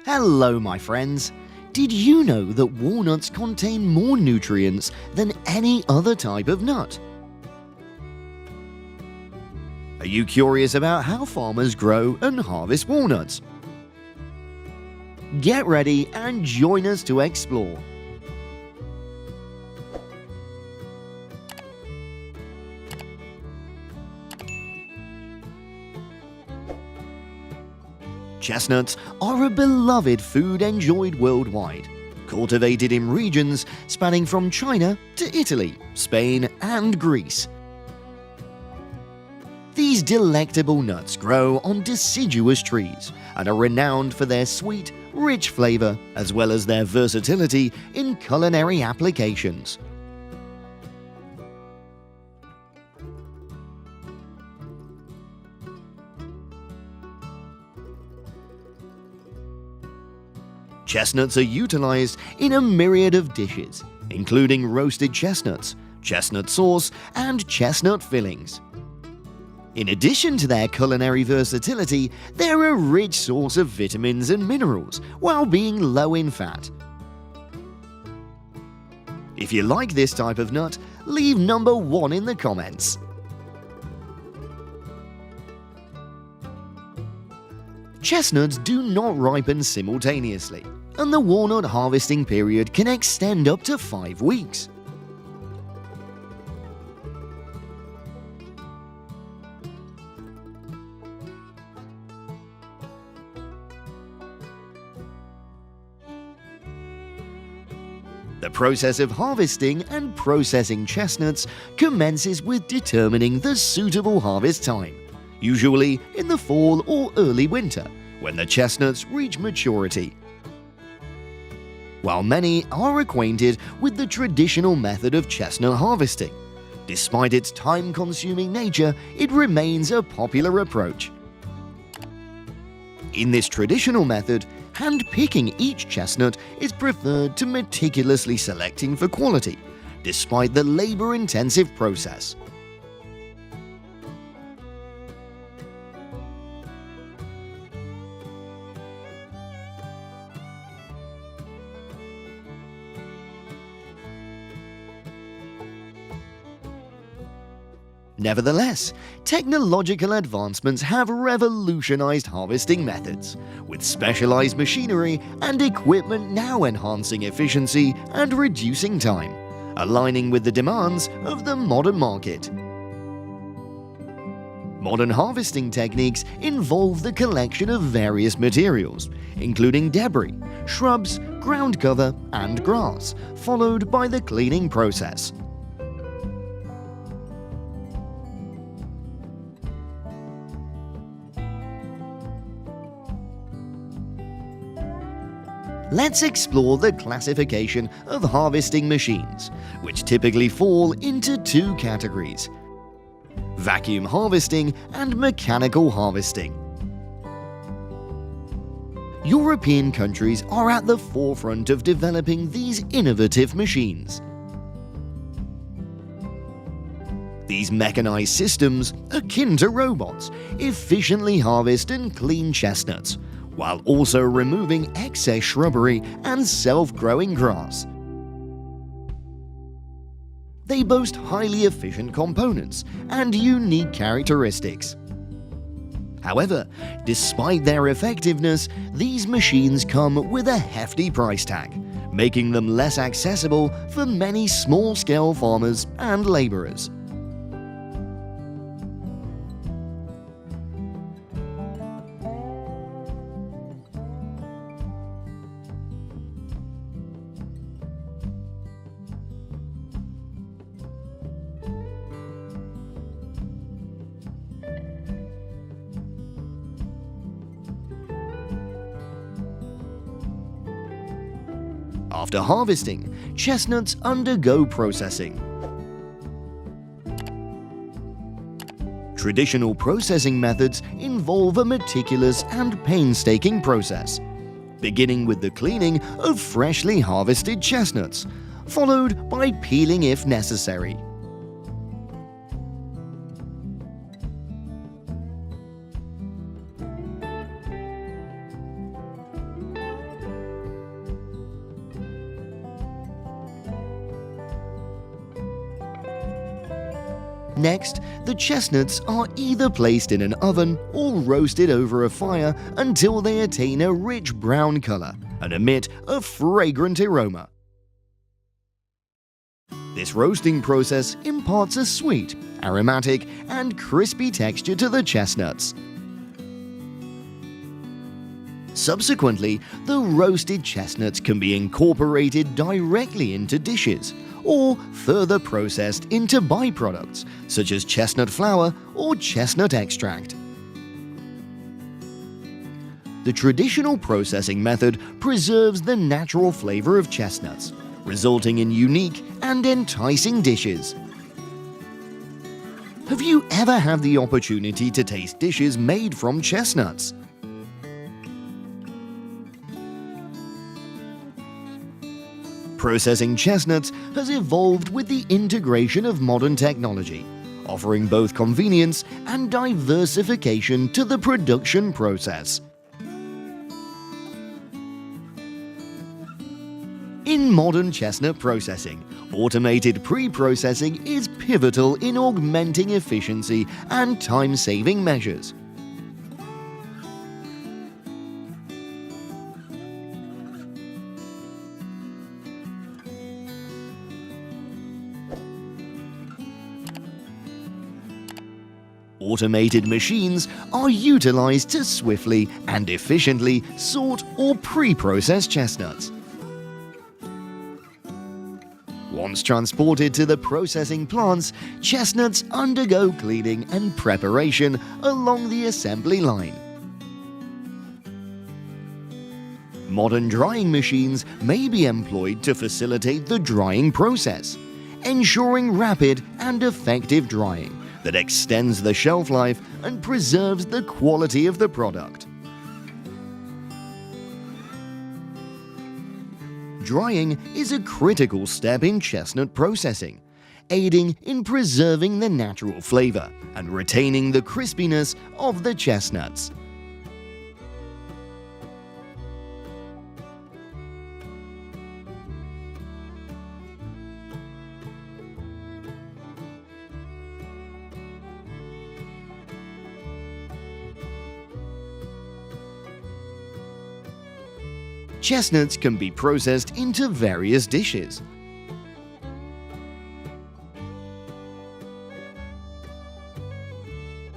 Hello, my friends! Did you know that walnuts contain more nutrients than any other type of nut? Are you curious about how farmers grow and harvest walnuts? Get ready and join us to explore. Chestnuts are a beloved food enjoyed worldwide, cultivated in regions spanning from China to Italy, Spain, and Greece. These delectable nuts grow on deciduous trees and are renowned for their sweet, rich flavor as well as their versatility in culinary applications. Chestnuts are utilized in a myriad of dishes, including roasted chestnuts, chestnut sauce, and chestnut fillings. In addition to their culinary versatility, they're a rich source of vitamins and minerals while being low in fat. If you like this type of nut, leave number 1 in the comments. Chestnuts do not ripen simultaneously, and the walnut harvesting period can extend up to 5 weeks. The process of harvesting and processing chestnuts commences with determining the suitable harvest time, usually in the fall or early winter, when the chestnuts reach maturity. While many are acquainted with the traditional method of chestnut harvesting, despite its time-consuming nature, it remains a popular approach. In this traditional method, hand-picking each chestnut is preferred to meticulously selecting for quality, despite the labor-intensive process. Nevertheless, technological advancements have revolutionized harvesting methods, with specialized machinery and equipment now enhancing efficiency and reducing time, aligning with the demands of the modern market. Modern harvesting techniques involve the collection of various materials, including debris, shrubs, ground cover, and grass, followed by the cleaning process. Let's explore the classification of harvesting machines, which typically fall into 2 categories: vacuum harvesting and mechanical harvesting. European countries are at the forefront of developing these innovative machines. These mechanized systems, akin to robots, efficiently harvest and clean chestnuts, while also removing excess shrubbery and self-growing grass. They boast highly efficient components and unique characteristics. However, despite their effectiveness, these machines come with a hefty price tag, making them less accessible for many small-scale farmers and laborers. After harvesting, chestnuts undergo processing. Traditional processing methods involve a meticulous and painstaking process, beginning with the cleaning of freshly harvested chestnuts, followed by peeling if necessary. Next, the chestnuts are either placed in an oven or roasted over a fire until they attain a rich brown color and emit a fragrant aroma. This roasting process imparts a sweet, aromatic, and crispy texture to the chestnuts. Subsequently, the roasted chestnuts can be incorporated directly into dishes or further processed into byproducts such as chestnut flour or chestnut extract. The traditional processing method preserves the natural flavor of chestnuts, resulting in unique and enticing dishes. Have you ever had the opportunity to taste dishes made from chestnuts? Processing chestnuts has evolved with the integration of modern technology, offering both convenience and diversification to the production process. In modern chestnut processing, automated pre-processing is pivotal in augmenting efficiency and time-saving measures. Automated machines are utilized to swiftly and efficiently sort or pre-process chestnuts. Once transported to the processing plants, chestnuts undergo cleaning and preparation along the assembly line. Modern drying machines may be employed to facilitate the drying process, ensuring rapid and effective drying that extends the shelf life and preserves the quality of the product. Drying is a critical step in chestnut processing, aiding in preserving the natural flavor and retaining the crispiness of the chestnuts. Chestnuts can be processed into various dishes.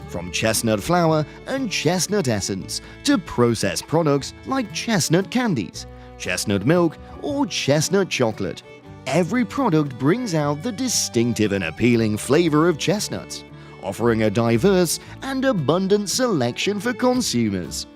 From chestnut flour and chestnut essence to processed products like chestnut candies, chestnut milk, or chestnut chocolate, every product brings out the distinctive and appealing flavor of chestnuts, offering a diverse and abundant selection for consumers.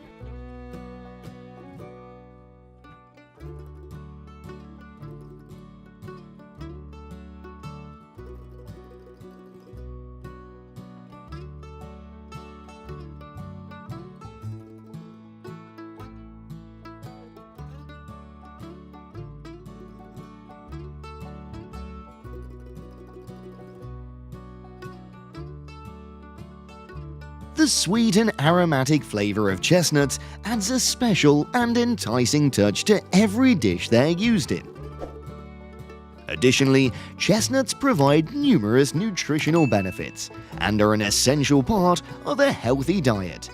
The sweet and aromatic flavor of chestnuts adds a special and enticing touch to every dish they're used in. Additionally, chestnuts provide numerous nutritional benefits and are an essential part of a healthy diet.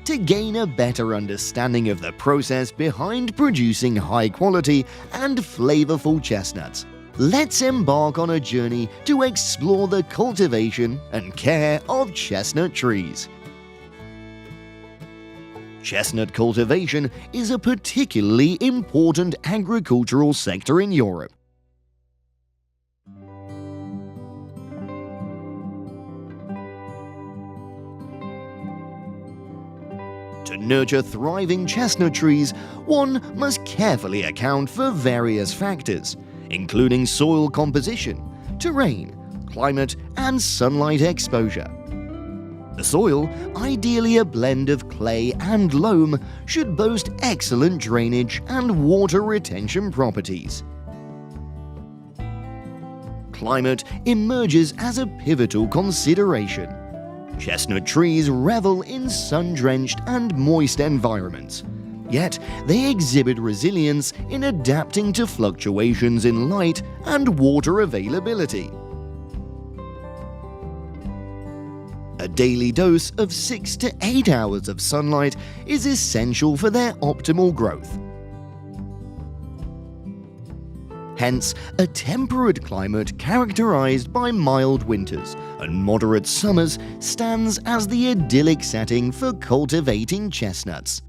To gain a better understanding of the process behind producing high-quality and flavorful chestnuts, let's embark on a journey to explore the cultivation and care of chestnut trees. Chestnut cultivation is a particularly important agricultural sector in Europe. nurture thriving chestnut trees, one must carefully account for various factors, including soil composition, terrain, climate, and sunlight exposure. The soil, ideally a blend of clay and loam, should boast excellent drainage and water retention properties. Climate emerges as a pivotal consideration. Chestnut trees revel in sun-drenched and moist environments, yet they exhibit resilience in adapting to fluctuations in light and water availability. A daily dose of 6 to 8 hours of sunlight is essential for their optimal growth. Hence, a temperate climate characterized by mild winters and moderate summers stands as the idyllic setting for cultivating chestnuts.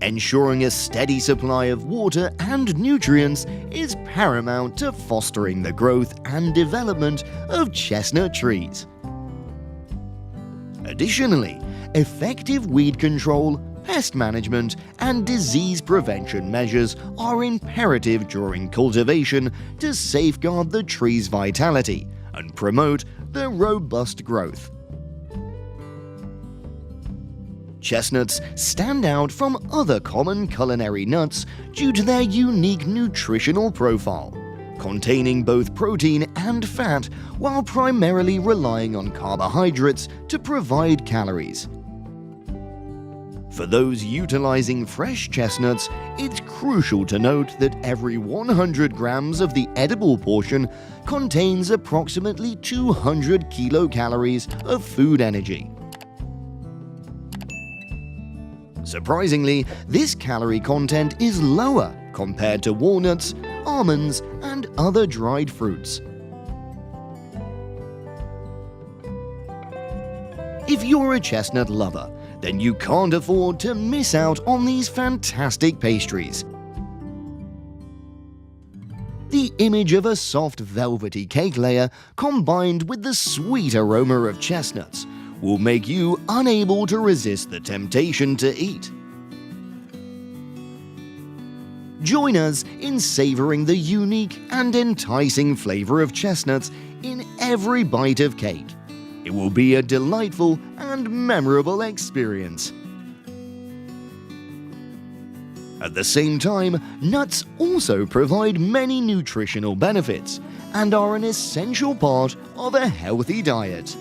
Ensuring a steady supply of water and nutrients is paramount to fostering the growth and development of chestnut trees. Additionally, effective weed control, pest management, and disease prevention measures are imperative during cultivation to safeguard the tree's vitality and promote their robust growth. Chestnuts stand out from other common culinary nuts due to their unique nutritional profile, containing both protein and fat while primarily relying on carbohydrates to provide calories. For those utilizing fresh chestnuts, it's crucial to note that every 100 grams of the edible portion contains approximately 200 kilocalories of food energy. Surprisingly, this calorie content is lower compared to walnuts, almonds, and other dried fruits. If you're a chestnut lover, then you can't afford to miss out on these fantastic pastries. The image of a soft velvety cake layer combined with the sweet aroma of chestnuts will make you unable to resist the temptation to eat. Join us in savoring the unique and enticing flavor of chestnuts in every bite of cake. It will be a delightful and memorable experience. At the same time, nuts also provide many nutritional benefits and are an essential part of a healthy diet.